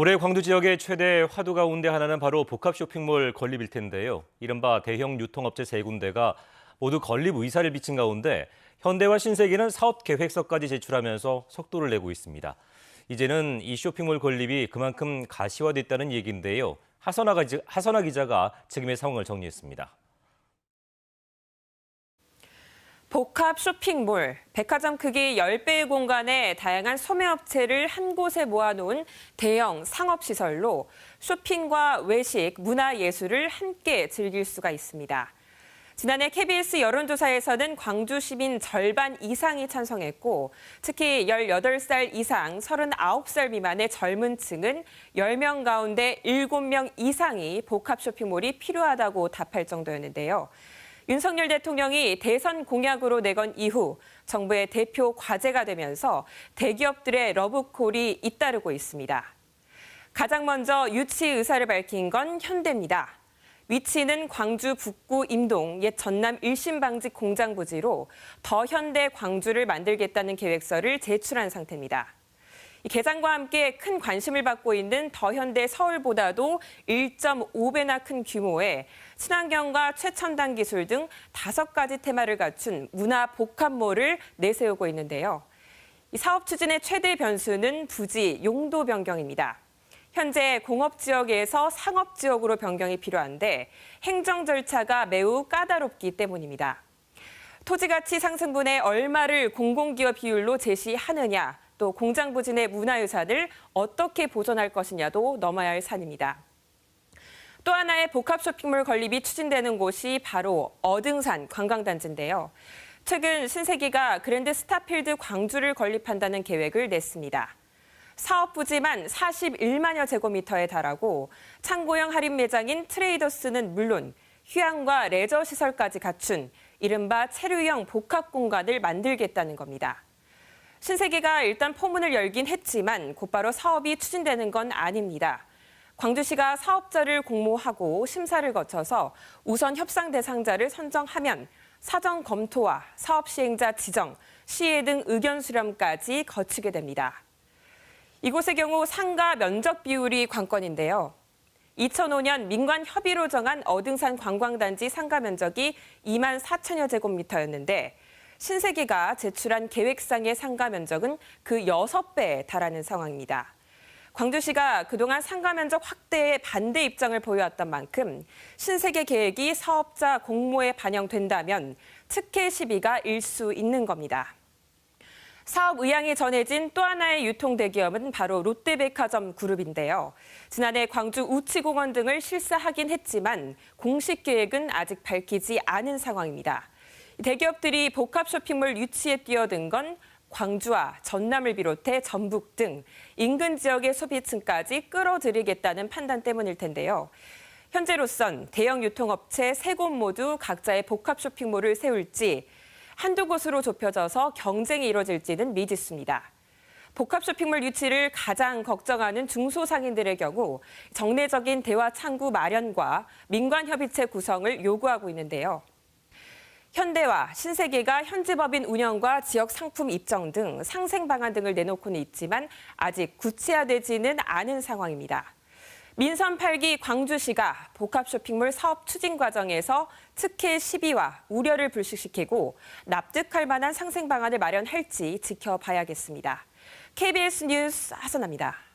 올해 광주 지역의 최대 화두 가운데 하나는 바로 복합 쇼핑몰 건립일 텐데요. 이른바 대형 유통업체 세 군데가 모두 건립 의사를 비친 가운데 현대와 신세계는 사업 계획서까지 제출하면서 속도를 내고 있습니다. 이제는 이 쇼핑몰 건립이 그만큼 가시화됐다는 얘기인데요. 하선아 기자가 지금의 상황을 정리했습니다. 복합 쇼핑몰, 백화점 크기 10배의 공간에 다양한 소매업체를 한 곳에 모아놓은 대형 상업시설로 쇼핑과 외식, 문화예술을 함께 즐길 수가 있습니다. 지난해 KBS 여론조사에서는 광주 시민 절반 이상이 찬성했고 특히 18살 이상 39살 미만의 젊은 층은 10명 가운데 7명 이상이 복합 쇼핑몰이 필요하다고 답할 정도였는데요. 윤석열 대통령이 대선 공약으로 내건 이후 정부의 대표 과제가 되면서 대기업들의 러브콜이 잇따르고 있습니다. 가장 먼저 유치 의사를 밝힌 건 현대입니다. 위치는 광주 북구 임동 옛 전남 1심 방직 공장 부지로 더 현대 광주를 만들겠다는 계획서를 제출한 상태입니다. 개장과 함께 큰 관심을 받고 있는 더 현대 서울보다도 1.5배나 큰 규모의 친환경과 최첨단 기술 등 5가지 테마를 갖춘 문화 복합몰을 내세우고 있는데요. 이 사업 추진의 최대 변수는 부지 용도 변경입니다. 현재 공업지역에서 상업지역으로 변경이 필요한데 행정 절차가 매우 까다롭기 때문입니다. 토지가치 상승분에 얼마를 공공기업 비율로 제시하느냐, 또 공장 부지 내 문화유산을 어떻게 보존할 것이냐도 넘어야 할 산입니다. 또 하나의 복합 쇼핑몰 건립이 추진되는 곳이 바로 어등산 관광단지인데요. 최근 신세계가 그랜드 스타필드 광주를 건립한다는 계획을 냈습니다. 사업 부지만 41만여 제곱미터에 달하고 창고형 할인 매장인 트레이더스는 물론 휴양과 레저 시설까지 갖춘 이른바 체류형 복합 공간을 만들겠다는 겁니다. 신세계가 일단 포문을 열긴 했지만 곧바로 사업이 추진되는 건 아닙니다. 광주시가 사업자를 공모하고 심사를 거쳐서 우선 협상 대상자를 선정하면 사전 검토와 사업 시행자 지정, 시혜 등 의견 수렴까지 거치게 됩니다. 이곳의 경우 상가 면적 비율이 관건인데요. 2005년 민관 협의로 정한 어등산 관광단지 상가 면적이 2만 4천여 제곱미터였는데 신세계가 제출한 계획상의 상가 면적은 그 6배에 달하는 상황입니다. 광주시가 그동안 상가 면적 확대에 반대 입장을 보여왔던 만큼 신세계 계획이 사업자 공모에 반영된다면 특혜 시비가 일 수 있는 겁니다. 사업 의향이 전해진 또 하나의 유통대기업은 바로 롯데백화점 그룹인데요. 지난해 광주 우치공원 등을 실사하긴 했지만 공식 계획은 아직 밝히지 않은 상황입니다. 대기업들이 복합 쇼핑몰 유치에 뛰어든 건 광주와 전남을 비롯해 전북 등 인근 지역의 소비층까지 끌어들이겠다는 판단 때문일 텐데요. 현재로선 대형 유통업체 3곳 모두 각자의 복합 쇼핑몰을 세울지 한두 곳으로 좁혀져서 경쟁이 이뤄질지는 미지수입니다. 복합 쇼핑몰 유치를 가장 걱정하는 중소상인들의 경우 정례적인 대화 창구 마련과 민관협의체 구성을 요구하고 있는데요. 현대와 신세계가 현지 법인 운영과 지역 상품 입점 등 상생 방안 등을 내놓고는 있지만 아직 구체화되지는 않은 상황입니다. 민선 8기 광주시가 복합 쇼핑몰 사업 추진 과정에서 특혜 시비와 우려를 불식시키고 납득할 만한 상생 방안을 마련할지 지켜봐야겠습니다. KBS 뉴스 하선아입니다.